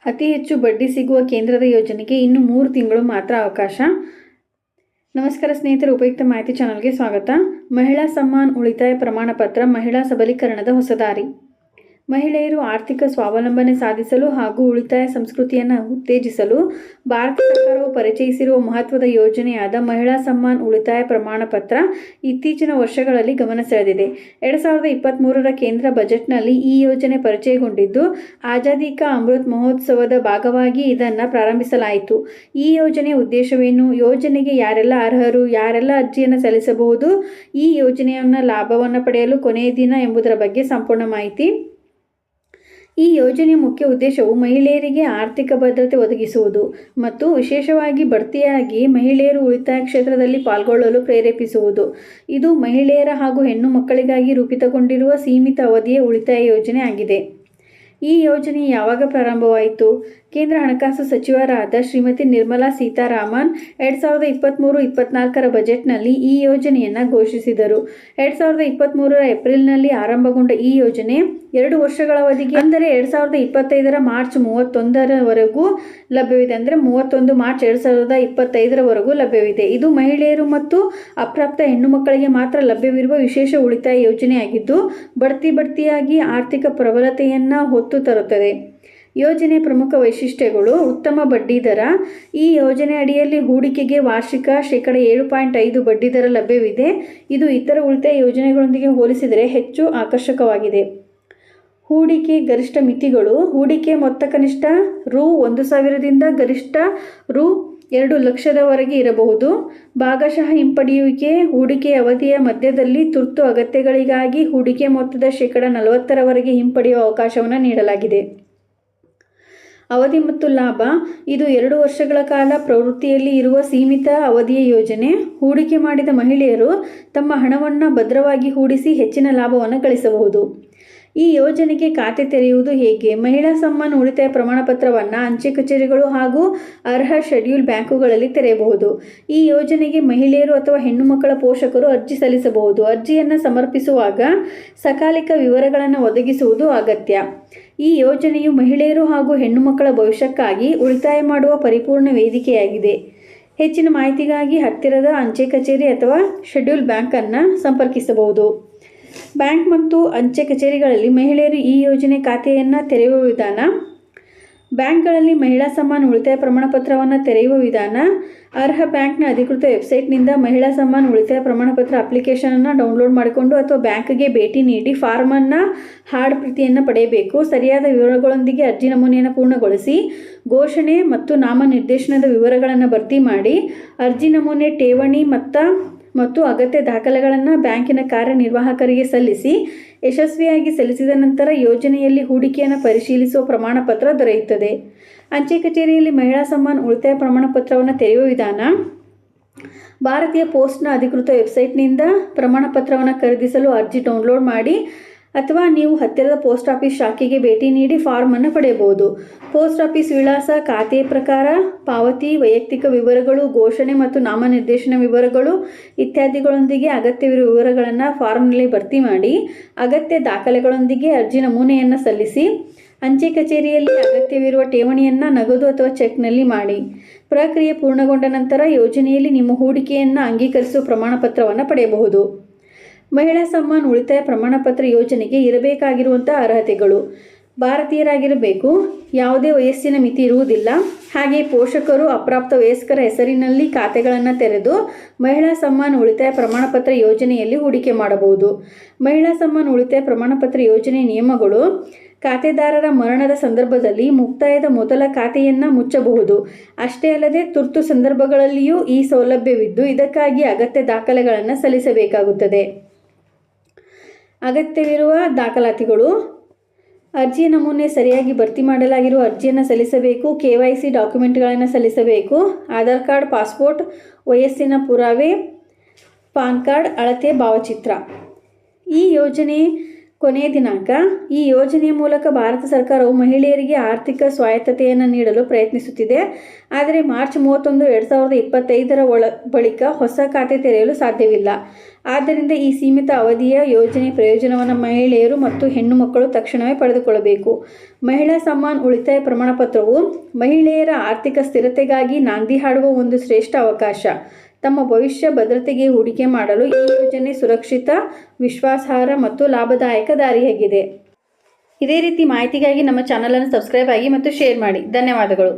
ಅತಿ ಹೆಚ್ಚು ಬಡ್ಡಿ ಸಿಗುವ ಕೇಂದ್ರದ ಯೋಜನೆಗೆ ಇನ್ನು 3 ತಿಂಗಳು ಮಾತ್ರ ಅವಕಾಶ. ನಮಸ್ಕಾರ ಸ್ನೇಹಿತರೆ, ಉಪಯುಕ್ತ ಮಾಹಿತಿ ಚಾನಲ್ಗೆ ಸ್ವಾಗತ. ಮಹಿಳಾ ಸಮ್ಮಾನ್ ಉಳಿತಾಯ ಪ್ರಮಾಣ ಪತ್ರ ಮಹಿಳಾ ಸಬಲೀಕರಣದ ಹೊಸ ದಾರಿ. ಮಹಿಳೆಯರು ಆರ್ಥಿಕ ಸ್ವಾವಲಂಬನೆ ಸಾಧಿಸಲು ಹಾಗೂ ಉಳಿತಾಯ ಸಂಸ್ಕೃತಿಯನ್ನು ಉತ್ತೇಜಿಸಲು ಭಾರತ ಸರ್ಕಾರವು ಪರಿಚಯಿಸಿರುವ ಮಹತ್ವದ ಯೋಜನೆಯಾದ ಮಹಿಳಾ ಸಮ್ಮಾನ್ ಉಳಿತಾಯ ಪ್ರಮಾಣ ಪತ್ರ ಇತ್ತೀಚಿನ ವರ್ಷಗಳಲ್ಲಿ ಗಮನ ಸೆಳೆದಿದೆ. 2023ರ ಕೇಂದ್ರ ಬಜೆಟ್ನಲ್ಲಿ ಈ ಯೋಜನೆ ಪರಿಚಯಗೊಂಡಿದ್ದು, ಆಜಾದಿ ಕಾ ಅಮೃತ್ ಮಹೋತ್ಸವದ ಭಾಗವಾಗಿ ಇದನ್ನು ಪ್ರಾರಂಭಿಸಲಾಯಿತು. ಈ ಯೋಜನೆಯ ಉದ್ದೇಶವೇನು, ಯೋಜನೆಗೆ ಯಾರೆಲ್ಲ ಅರ್ಹರು, ಯಾರೆಲ್ಲ ಅರ್ಜಿಯನ್ನು ಸಲ್ಲಿಸಬಹುದು, ಈ ಯೋಜನೆಯ ಲಾಭವನ್ನು ಪಡೆಯಲು ಕೊನೆಯ ದಿನ ಎಂಬುದರ ಬಗ್ಗೆ ಸಂಪೂರ್ಣ ಮಾಹಿತಿ. ಈ ಯೋಜನೆಯ ಮುಖ್ಯ ಉದ್ದೇಶವು ಮಹಿಳೆಯರಿಗೆ ಆರ್ಥಿಕ ಭದ್ರತೆ ಒದಗಿಸುವುದು ಮತ್ತು ವಿಶೇಷವಾಗಿ ಬಡ್ತಿಯಾಗಿ ಮಹಿಳೆಯರು ಉಳಿತಾಯ ಕ್ಷೇತ್ರದಲ್ಲಿ ಪಾಲ್ಗೊಳ್ಳಲು ಪ್ರೇರೇಪಿಸುವುದು. ಇದು ಮಹಿಳೆಯರ ಹಾಗೂ ಹೆಣ್ಣು ಮಕ್ಕಳಿಗಾಗಿ ರೂಪಿತಗೊಂಡಿರುವ ಸೀಮಿತ ಅವಧಿಯ ಉಳಿತಾಯ ಯೋಜನೆ ಆಗಿದೆ. ಈ ಯೋಜನೆ ಯಾವಾಗ ಪ್ರಾರಂಭವಾಯಿತು? ಕೇಂದ್ರ ಹಣಕಾಸು ಸಚಿವರಾದ ಶ್ರೀಮತಿ ನಿರ್ಮಲಾ ಸೀತಾರಾಮನ್ 2023-24ರ ಬಜೆಟ್ನಲ್ಲಿ ಈ ಯೋಜನೆಯನ್ನು ಘೋಷಿಸಿದರು. 2023ರ ಏಪ್ರಿಲ್ನಲ್ಲಿ ಆರಂಭಗೊಂಡ ಈ ಯೋಜನೆ 2 ವರ್ಷಗಳ ಅವಧಿಗೆ, ಅಂದರೆ 2025ರ ಮಾರ್ಚ್ 31ರವರೆಗೂ ಲಭ್ಯವಿದೆ. ಅಂದರೆ 31 ಮಾರ್ಚ್ 2025ರವರೆಗೂ ಲಭ್ಯವಿದೆ. ಇದು ಮಹಿಳೆಯರು ಮತ್ತು ಅಪ್ರಾಪ್ತ ಹೆಣ್ಣು ಮಕ್ಕಳಿಗೆ ಮಾತ್ರ ಲಭ್ಯವಿರುವ ವಿಶೇಷ ಉಳಿತಾಯ ಯೋಜನೆಯಾಗಿದ್ದು, ಬಡ್ತಿಯಾಗಿ ಆರ್ಥಿಕ ಪ್ರಬಲತೆಯನ್ನು ಹೊತ್ತು ತರುತ್ತದೆ. ಯೋಜನೆಯ ಪ್ರಮುಖ ವೈಶಿಷ್ಟ್ಯಗಳು: ಉತ್ತಮ ಬಡ್ಡಿ ದರ. ಈ ಯೋಜನೆ ಅಡಿಯಲ್ಲಿ ಹೂಡಿಕೆಗೆ ವಾರ್ಷಿಕ 7.5% ಬಡ್ಡಿ ದರ ಲಭ್ಯವಿದೆ. ಇದು ಇತರ ಉಳಿತಾಯ ಯೋಜನೆಗಳೊಂದಿಗೆ ಹೋಲಿಸಿದರೆ ಹೆಚ್ಚು ಆಕರ್ಷಕವಾಗಿದೆ. ಹೂಡಿಕೆ ಗರಿಷ್ಠ ಮಿತಿಗಳು. ಹೂಡಿಕೆ ಮೊತ್ತ ಕನಿಷ್ಠ ರೂ. 1,000ದಿಂದ ಗರಿಷ್ಠ ರೂ. 2,00,000ವರೆಗೆ ಇರಬಹುದು. ಭಾಗಶಃ ಹಿಂಪಡೆಯುವಿಕೆ. ಹೂಡಿಕೆ ಅವಧಿಯ ಮಧ್ಯದಲ್ಲಿ ತುರ್ತು ಅಗತ್ಯಗಳಿಗಾಗಿ ಹೂಡಿಕೆ ಮೊತ್ತದ 40%ರವರೆಗೆ ಹಿಂಪಡೆಯುವ ಅವಕಾಶವನ್ನು ನೀಡಲಾಗಿದೆ. ಅವಧಿ ಮತ್ತು ಲಾಭ. ಇದು 2 ವರ್ಷಗಳ ಕಾಲ ಪ್ರವೃತ್ತಿಯಲ್ಲಿ ಇರುವ ಸೀಮಿತ ಅವಧಿಯ ಯೋಜನೆ. ಹೂಡಿಕೆ ಮಾಡಿದ ಮಹಿಳೆಯರು ತಮ್ಮ ಹಣವನ್ನು ಭದ್ರವಾಗಿ ಹೂಡಿಸಿ ಹೆಚ್ಚಿನ ಲಾಭವನ್ನು ಗಳಿಸಬಹುದು. ಈ ಯೋಜನೆಗೆ ಖಾತೆ ತೆರೆಯುವುದು ಹೇಗೆ? ಮಹಿಳಾ ಸಮ್ಮಾನ್ ಉಳಿತಾಯ ಪ್ರಮಾಣ ಪತ್ರವನ್ನು ಅಂಚೆ ಕಚೇರಿಗಳು ಹಾಗೂ ಅರ್ಹ ಶೆಡ್ಯೂಲ್ ಬ್ಯಾಂಕುಗಳಲ್ಲಿ ತೆರೆಯಬಹುದು. ಈ ಯೋಜನೆಗೆ ಮಹಿಳೆಯರು ಅಥವಾ ಹೆಣ್ಣು ಮಕ್ಕಳ ಪೋಷಕರು ಅರ್ಜಿ ಸಲ್ಲಿಸಬಹುದು. ಅರ್ಜಿಯನ್ನು ಸಮರ್ಪಿಸುವಾಗ ಸಕಾಲಿಕ ವಿವರಗಳನ್ನು ಒದಗಿಸುವುದು ಅಗತ್ಯ. ಈ ಯೋಜನೆಯು ಮಹಿಳೆಯರು ಹಾಗೂ ಹೆಣ್ಣು ಮಕ್ಕಳ ಭವಿಷ್ಯಕ್ಕಾಗಿ ಉಳಿತಾಯ ಮಾಡುವ ಪರಿಪೂರ್ಣ ವೇದಿಕೆಯಾಗಿದೆ. ಹೆಚ್ಚಿನ ಮಾಹಿತಿಗಾಗಿ ಹತ್ತಿರದ ಅಂಚೆ ಕಚೇರಿ ಅಥವಾ ಶೆಡ್ಯೂಲ್ ಬ್ಯಾಂಕನ್ನು ಸಂಪರ್ಕಿಸಬಹುದು. ಬ್ಯಾಂಕ್ ಮತ್ತು ಅಂಚೆ ಕಚೇರಿಗಳಲ್ಲಿ ಮಹಿಳೆಯರು ಈ ಯೋಜನೆ ಖಾತೆಯನ್ನು ತೆರೆಯುವ ವಿಧಾನ. ಬ್ಯಾಂಕ್ಗಳಲ್ಲಿ ಮಹಿಳಾ ಸಮ್ಮಾನ್ ಉಳಿತಾಯ ಪ್ರಮಾಣ ಪತ್ರವನ್ನು ತೆರೆಯುವ ವಿಧಾನ: ಅರ್ಹ ಬ್ಯಾಂಕ್ನ ಅಧಿಕೃತ ವೆಬ್ಸೈಟ್ನಿಂದ ಮಹಿಳಾ ಸಮ್ಮಾನ್ ಉಳಿತಾಯ ಪ್ರಮಾಣ ಪತ್ರ ಅಪ್ಲಿಕೇಶನನ್ನು ಡೌನ್ಲೋಡ್ ಮಾಡಿಕೊಂಡು ಅಥವಾ ಬ್ಯಾಂಕ್ಗೆ ಭೇಟಿ ನೀಡಿ ಫಾರ್ಮನ್ನು ಹಾರ್ಡ್ ಪ್ರತಿಯನ್ನು ಪಡೆಯಬೇಕು. ಸರಿಯಾದ ವಿವರಗಳೊಂದಿಗೆ ಅರ್ಜಿ ನಮೂನೆಯನ್ನು ಪೂರ್ಣಗೊಳಿಸಿ ಘೋಷಣೆ ಮತ್ತು ನಾಮನಿರ್ದೇಶನದ ವಿವರಗಳನ್ನು ಭರ್ತಿ ಮಾಡಿ ಅರ್ಜಿ ನಮೂನೆ, ಠೇವಣಿ ಮತ್ತು ಅಗತ್ಯ ದಾಖಲೆಗಳನ್ನು ಬ್ಯಾಂಕಿನ ಕಾರ್ಯನಿರ್ವಾಹಕರಿಗೆ ಸಲ್ಲಿಸಿ ಯಶಸ್ವಿಯಾಗಿ ಸಲ್ಲಿಸಿದ ನಂತರ ಯೋಜನೆಯಲ್ಲಿ ಹೂಡಿಕೆಯನ್ನು ಪರಿಶೀಲಿಸುವ ಪ್ರಮಾಣ ಪತ್ರ ದೊರೆಯುತ್ತದೆ. ಅಂಚೆ ಕಚೇರಿಯಲ್ಲಿ ಮಹಿಳಾ ಸಮ್ಮಾನ್ ಉಳಿತಾಯ ಪ್ರಮಾಣ ಪತ್ರವನ್ನು ತೆರೆಯುವ ವಿಧಾನ: ಭಾರತೀಯ ಪೋಸ್ಟ್ನ ಅಧಿಕೃತ ವೆಬ್ಸೈಟ್ನಿಂದ ಪ್ರಮಾಣ ಪತ್ರವನ್ನು ಖರೀದಿಸಲು ಅರ್ಜಿ ಡೌನ್ಲೋಡ್ ಮಾಡಿ ಅಥವಾ ನೀವು ಹತ್ತಿರದ ಪೋಸ್ಟ್ ಆಫೀಸ್ ಶಾಖೆಗೆ ಭೇಟಿ ನೀಡಿ ಫಾರ್ಮನ್ನು ಪಡೆಯಬಹುದು. ಪೋಸ್ಟ್ ಆಫೀಸ್ ವಿಳಾಸ, ಖಾತೆಯ ಪ್ರಕಾರ, ಪಾವತಿ, ವೈಯಕ್ತಿಕ ವಿವರಗಳು, ಘೋಷಣೆ ಮತ್ತು ನಾಮನಿರ್ದೇಶನ ವಿವರಗಳು ಇತ್ಯಾದಿಗಳೊಂದಿಗೆ ಅಗತ್ಯವಿರುವ ವಿವರಗಳನ್ನು ಫಾರ್ಮ್ನಲ್ಲಿ ಭರ್ತಿ ಮಾಡಿ ಅಗತ್ಯ ದಾಖಲೆಗಳೊಂದಿಗೆ ಅರ್ಜಿ ನಮೂನೆಯನ್ನು ಸಲ್ಲಿಸಿ ಅಂಚೆ ಕಚೇರಿಯಲ್ಲಿ ಅಗತ್ಯವಿರುವ ಠೇವಣಿಯನ್ನು ನಗದು ಅಥವಾ ಚೆಕ್ನಲ್ಲಿ ಮಾಡಿ. ಪ್ರಕ್ರಿಯೆ ಪೂರ್ಣಗೊಂಡ ನಂತರ ಯೋಜನೆಯಲ್ಲಿ ನಿಮ್ಮ ಹೂಡಿಕೆಯನ್ನು ಅಂಗೀಕರಿಸುವ ಪ್ರಮಾಣ ಪತ್ರವನ್ನು ಪಡೆಯಬಹುದು. ಮಹಿಳಾ ಸಮ್ಮಾನ್ ಉಳಿತಾಯ ಪ್ರಮಾಣ ಪತ್ರ ಯೋಜನೆಗೆ ಇರಬೇಕಾಗಿರುವಂಥ ಅರ್ಹತೆಗಳು: ಭಾರತೀಯರಾಗಿರಬೇಕು. ಯಾವುದೇ ವಯಸ್ಸಿನ ಮಿತಿ ಇರುವುದಿಲ್ಲ. ಹಾಗೆ ಪೋಷಕರು ಅಪ್ರಾಪ್ತ ವಯಸ್ಕರ ಹೆಸರಿನಲ್ಲಿ ಖಾತೆಗಳನ್ನು ತೆರೆದು ಮಹಿಳಾ ಸಮ್ಮಾನ್ ಉಳಿತಾಯ ಪ್ರಮಾಣ ಪತ್ರ ಯೋಜನೆಯಲ್ಲಿ ಹೂಡಿಕೆ ಮಾಡಬಹುದು. ಮಹಿಳಾ ಸಮ್ಮಾನ್ ಉಳಿತಾಯ ಪ್ರಮಾಣ ಪತ್ರ ಯೋಜನೆಯ ನಿಯಮಗಳು: ಖಾತೆದಾರರ ಮರಣದ ಸಂದರ್ಭದಲ್ಲಿ ಮುಕ್ತಾಯದ ಮೊದಲ ಖಾತೆಯನ್ನು ಮುಚ್ಚಬಹುದು. ಅಷ್ಟೇ ಅಲ್ಲದೆ ತುರ್ತು ಸಂದರ್ಭಗಳಲ್ಲಿಯೂ ಈ ಸೌಲಭ್ಯವಿದ್ದು ಇದಕ್ಕಾಗಿ ಅಗತ್ಯ ದಾಖಲೆಗಳನ್ನು ಸಲ್ಲಿಸಬೇಕಾಗುತ್ತದೆ. ಅಗತ್ಯವಿರುವ ದಾಖಲಾತಿಗಳು: ಅರ್ಜಿ ನಮೂನೆ ಸರಿಯಾಗಿ ಭರ್ತಿ ಮಾಡಲಾಗಿರುವ ಅರ್ಜಿಯನ್ನು ಸಲ್ಲಿಸಬೇಕು. KYC ಡಾಕ್ಯುಮೆಂಟ್ಗಳನ್ನು ಸಲ್ಲಿಸಬೇಕು. ಆಧಾರ್ ಕಾರ್ಡ್, ಪಾಸ್ಪೋರ್ಟ್, ವಯಸ್ಸಿನ ಪುರಾವೆ, ಪಾನ್ ಕಾರ್ಡ್, ಅಳತೆ ಭಾವಚಿತ್ರ. ಈ ಯೋಜನೆ ಕೊನೆಯ ದಿನಾಂಕ. ಈ ಯೋಜನೆಯ ಮೂಲಕ ಭಾರತ ಸರ್ಕಾರವು ಮಹಿಳೆಯರಿಗೆ ಆರ್ಥಿಕ ಸ್ವಾಯತ್ತತೆಯನ್ನು ನೀಡಲು ಪ್ರಯತ್ನಿಸುತ್ತಿದೆ. ಆದರೆ ಮಾರ್ಚ್ 31, 2025 ಬಳಿಕ ಹೊಸ ಖಾತೆ ತೆರೆಯಲು ಸಾಧ್ಯವಿಲ್ಲ. ಆದ್ದರಿಂದ ಈ ಸೀಮಿತ ಅವಧಿಯ ಯೋಜನೆ ಪ್ರಯೋಜನವನ್ನು ಮಹಿಳೆಯರು ಮತ್ತು ಹೆಣ್ಣು ಮಕ್ಕಳು ತಕ್ಷಣವೇ ಪಡೆದುಕೊಳ್ಳಬೇಕು. ಮಹಿಳಾ ಸಮ್ಮಾನ್ ಉಳಿತಾಯ ಪ್ರಮಾಣಪತ್ರವು ಮಹಿಳೆಯರ ಆರ್ಥಿಕ ಸ್ಥಿರತೆಗಾಗಿ ನಾಂದಿ ಹಾಡುವ ಒಂದು ಶ್ರೇಷ್ಠ ಅವಕಾಶ. ತಮ್ಮ ಭವಿಷ್ಯ ಭದ್ರತೆಗೆ ಹೂಡಿಕೆ ಮಾಡಲು ಈ ಯೋಜನೆ ಸುರಕ್ಷಿತ, ವಿಶ್ವಾಸಾರ್ಹ ಮತ್ತು ಲಾಭದಾಯಕ ದಾರಿಯಾಗಿದೆ. ಇದೇ ರೀತಿ ಮಾಹಿತಿಗಾಗಿ ನಮ್ಮ ಚಾನಲನ್ನು ಸಬ್ಸ್ಕ್ರೈಬ್ ಆಗಿ ಮತ್ತು ಶೇರ್ ಮಾಡಿ. ಧನ್ಯವಾದಗಳು.